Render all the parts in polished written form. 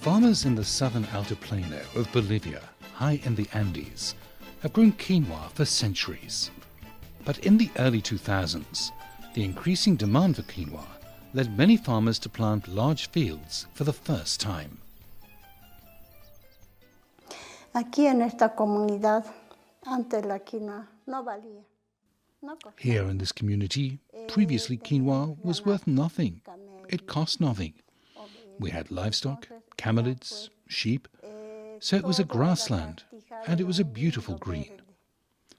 Farmers in the southern Altiplano of Bolivia, high in the Andes, have grown quinoa for centuries. But in the early 2000s, the increasing demand for quinoa led many farmers to plant large fields for the first time. Aquí en esta comunidad, antes la quinoa no valía. Here in this community, previously quinoa was worth nothing. It cost nothing. We had livestock, camelids, sheep, so it was a grassland, and it was a beautiful green.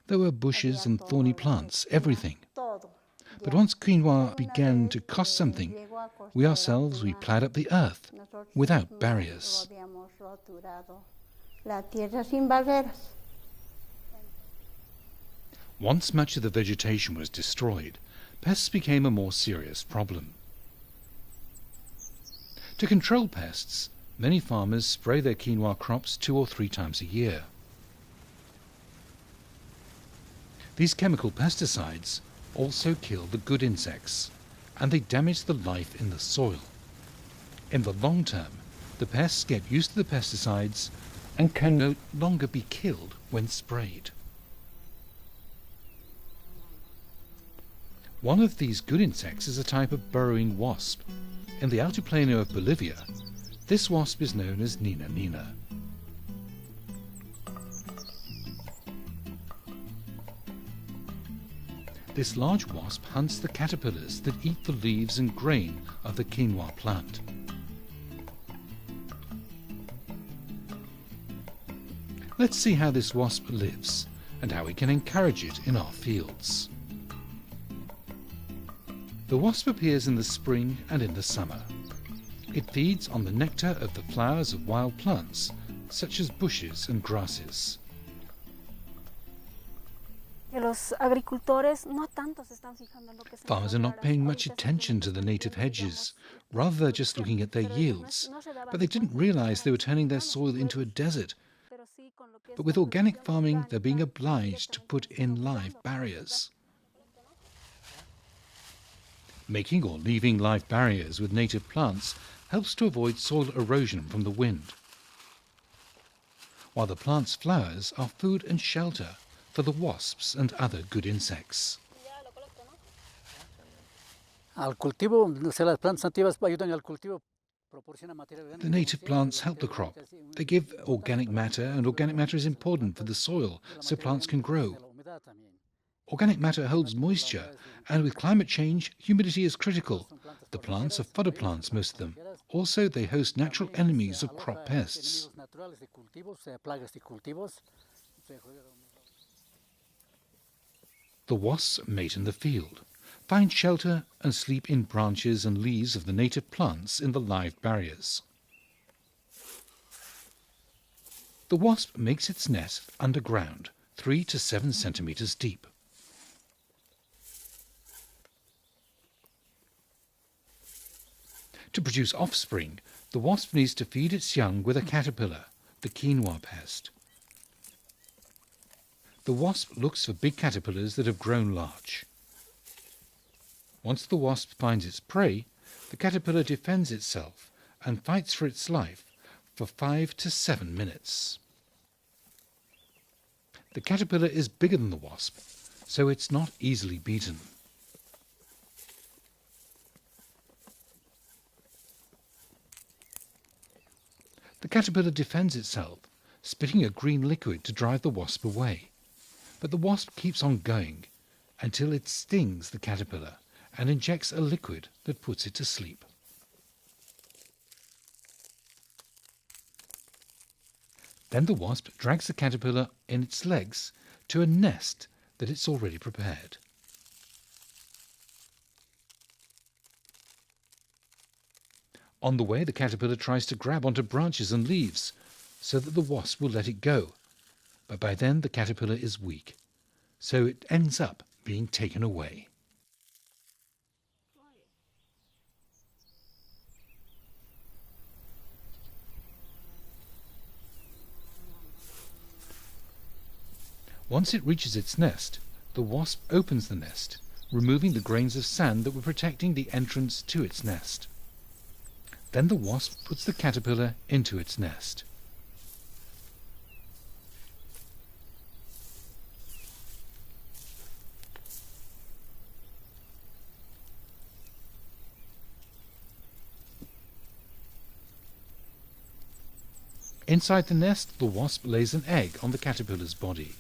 There were bushes and thorny plants, everything. But once quinoa began to cost something, we ourselves ploughed up the earth without barriers. Once much of the vegetation was destroyed, pests became a more serious problem. To control pests, many farmers spray their quinoa crops 2 or 3 times a year. These chemical pesticides also kill the good insects, and they damage the life in the soil. In the long term, the pests get used to the pesticides and can no longer be killed when sprayed. One of these good insects is a type of burrowing wasp. In the Altiplano of Bolivia, this wasp is known as Nina Nina. This large wasp hunts the caterpillars that eat the leaves and grain of the quinoa plant. Let's see how this wasp lives and how we can encourage it in our fields. The wasp appears in the spring and in the summer. It feeds on the nectar of the flowers of wild plants, such as bushes and grasses. Farmers are not paying much attention to the native hedges. Rather, they're just looking at their yields. But they didn't realize they were turning their soil into a desert. But with organic farming, they're being obliged to put in live barriers. Making or leaving live barriers with native plants helps to avoid soil erosion from the wind, while the plant's flowers are food and shelter for the wasps and other good insects. The native plants help the crop. They give organic matter, and organic matter is important for the soil so plants can grow. Organic matter holds moisture, and with climate change, humidity is critical. The plants are fodder plants, most of them. Also, they host natural enemies of crop pests. The wasps mate in the field, find shelter and sleep in branches and leaves of the native plants in the live barriers. The wasp makes its nest underground, 3 to 7 centimeters deep. To produce offspring, the wasp needs to feed its young with a caterpillar, the quinoa pest. The wasp looks for big caterpillars that have grown large. Once the wasp finds its prey, the caterpillar defends itself and fights for its life for 5 to 7 minutes. The caterpillar is bigger than the wasp, so it's not easily beaten. The caterpillar defends itself, spitting a green liquid to drive the wasp away. But the wasp keeps on going until it stings the caterpillar and injects a liquid that puts it to sleep. Then the wasp drags the caterpillar in its legs to a nest that it's already prepared. On the way, the caterpillar tries to grab onto branches and leaves so that the wasp will let it go. But by then the caterpillar is weak, so it ends up being taken away. Once it reaches its nest, the wasp opens the nest, removing the grains of sand that were protecting the entrance to its nest. Then the wasp puts the caterpillar into its nest. Inside the nest, the wasp lays an egg on the caterpillar's body.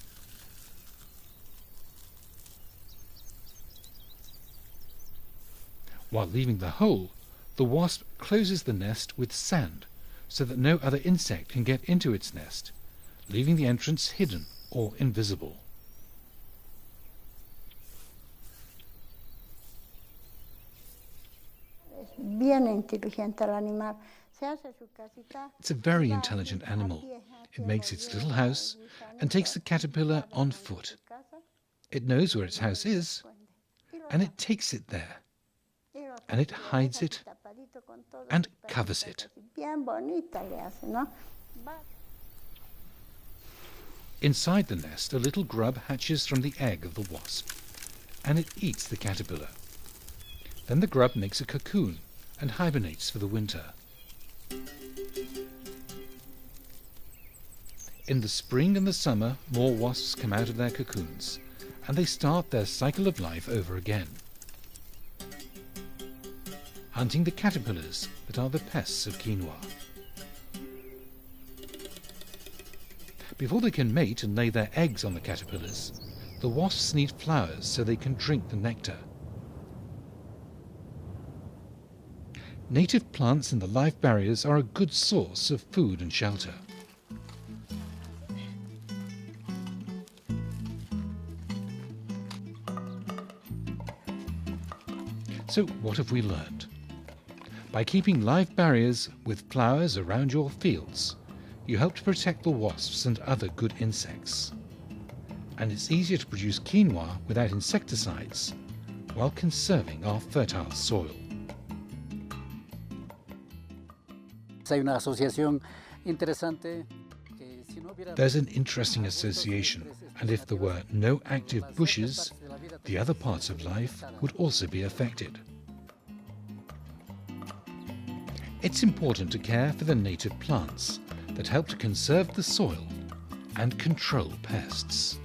While leaving the hole, the wasp closes the nest with sand so that no other insect can get into its nest, leaving the entrance hidden or invisible. It's a very intelligent animal. It makes its little house and takes the caterpillar on foot. It knows where its house is, and it takes it there. And it hides it and covers it. Inside the nest, a little grub hatches from the egg of the wasp, and it eats the caterpillar. Then the grub makes a cocoon and hibernates for the winter. In the spring and the summer, more wasps come out of their cocoons, and they start their cycle of life over again, hunting the caterpillars that are the pests of quinoa. Before they can mate and lay their eggs on the caterpillars, the wasps need flowers so they can drink the nectar. Native plants in the live barriers are a good source of food and shelter. So what have we learned? By keeping live barriers with flowers around your fields, you help to protect the wasps and other good insects. And it's easier to produce quinoa without insecticides while conserving our fertile soil. There's an interesting association, and if there were no active bushes, the other parts of life would also be affected. It's important to care for the native plants that help to conserve the soil and control pests.